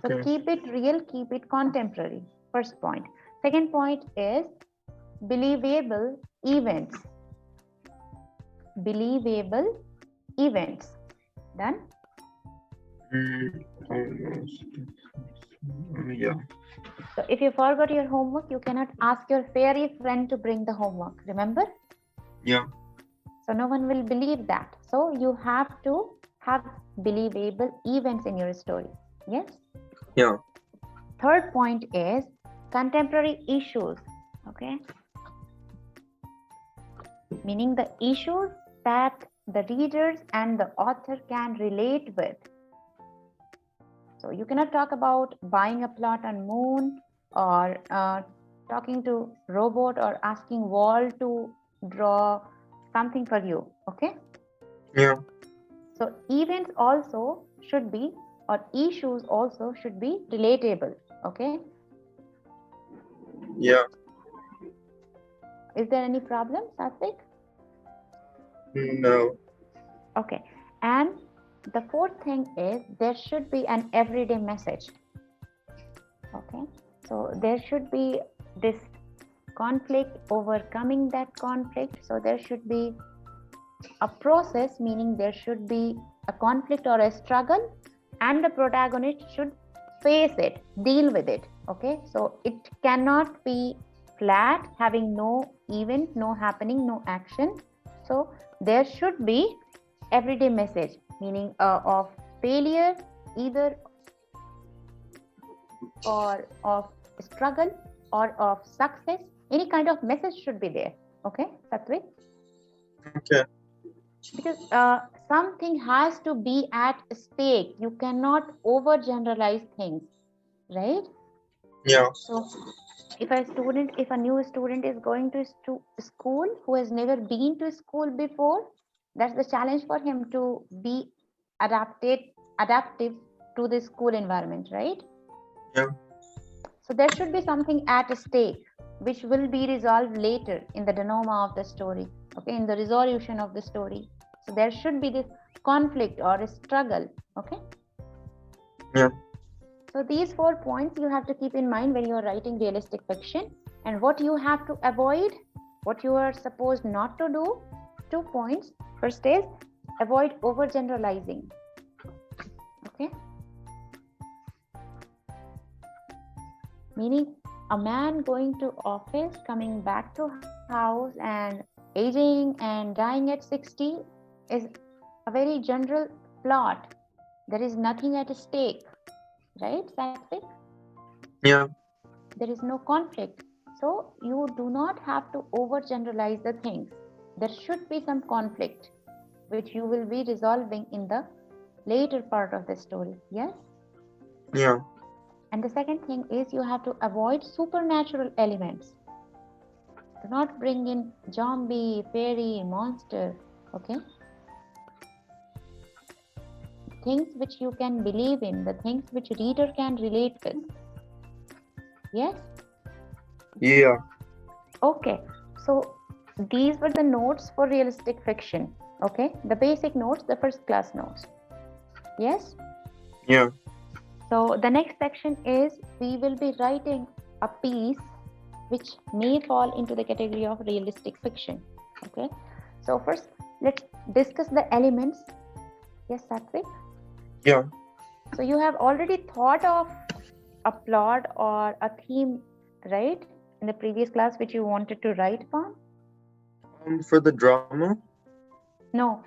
So Okay. keep it real, keep it contemporary. First point. Second point is believable events. Believable events. Done? Almost. Yeah. So if you forgot your homework, you cannot ask your fairy friend to bring the homework. Remember? Yeah. So no one will believe that. So you have to have believable events in your story. Yes? Yeah. Third point is contemporary issues. Okay? Meaning the issues that the readers and the author can relate with. So you cannot talk about buying a plot on moon or talking to robot or asking wall to draw something for you. Okay? Yeah. So events also should be, or issues also should be relatable. Okay? Yeah. Is there any problem, Satvik? No. Okay. And the fourth thing is there should be an everyday message. Okay. So there should be this conflict, overcoming that conflict. So there should be a process, meaning there should be a conflict or a struggle, and the protagonist should face it, deal with it. Okay. So it cannot be flat, having no event, no happening, no action. So there should be everyday message, meaning of failure, either or of struggle or of success. Any kind of message should be there. Okay, Satvik? Okay. Because something has to be at stake. You cannot overgeneralize things, right? Yeah. So if a new student is going to school who has never been to school before, that's the challenge for him to be adaptive to the school environment, right? Yeah. So there should be something at stake which will be resolved later in the denouement of the story, okay, in the resolution of the story. So there should be this conflict or a struggle, okay. Yeah. So these 4 points you have to keep in mind when you are writing realistic fiction, and what you have to avoid, what you are supposed not to do. 2 points. First is avoid overgeneralizing. Okay. Meaning a man going to office, coming back to house and aging and dying at 60 is a very general plot. There is nothing at stake, right, Satvik? Yeah. There is no conflict. So you do not have to overgeneralize the things. There should be some conflict which you will be resolving in the later part of the story. Yes? Yeah. And the second thing is you have to avoid supernatural elements. Do not bring in zombie, fairy, monster. Okay? Things which you can believe in, the things which reader can relate with. Yes? Yeah. Okay. So these were the notes for realistic fiction. Okay? The basic notes, the first class notes. Yes? Yeah. So the next section is we will be writing a piece which may fall into the category of realistic fiction. Okay? So first, let's discuss the elements. Yes, Satvik? Yeah. So you have already thought of a plot or a theme, right? In the previous class, which you wanted to write upon? For the drama? No.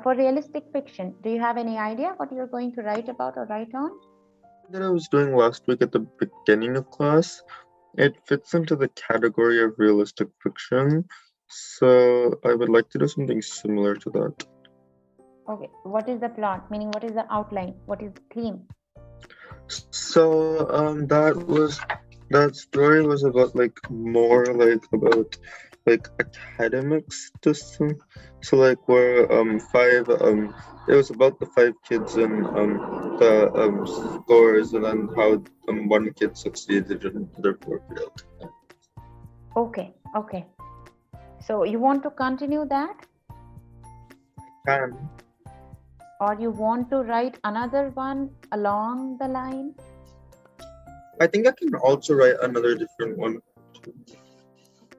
For realistic fiction, do you have any idea what you're going to write about or write on? That I was doing last week at the beginning of class. It fits into the category of realistic fiction, so I would like to do something similar to that. Okay. What is the plot? Meaning, what is the outline? What is the theme? So that story was about like more like about like academics system. So like where five it was about the 5 kids and the scores and then how one kid succeeded and the other 4 failed. Okay. Okay. So you want to continue that? Can. or you want to write another one along the line? I think I can also write another different one.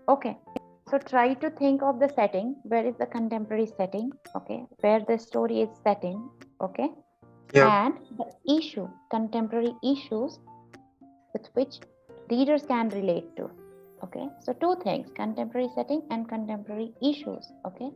Okay, so try to think of the setting. Where is the contemporary setting? Okay, where the story is setting. Okay, Yeah. and the issue, contemporary issues with which readers can relate to. Okay, so two things: contemporary setting and contemporary issues. Okay.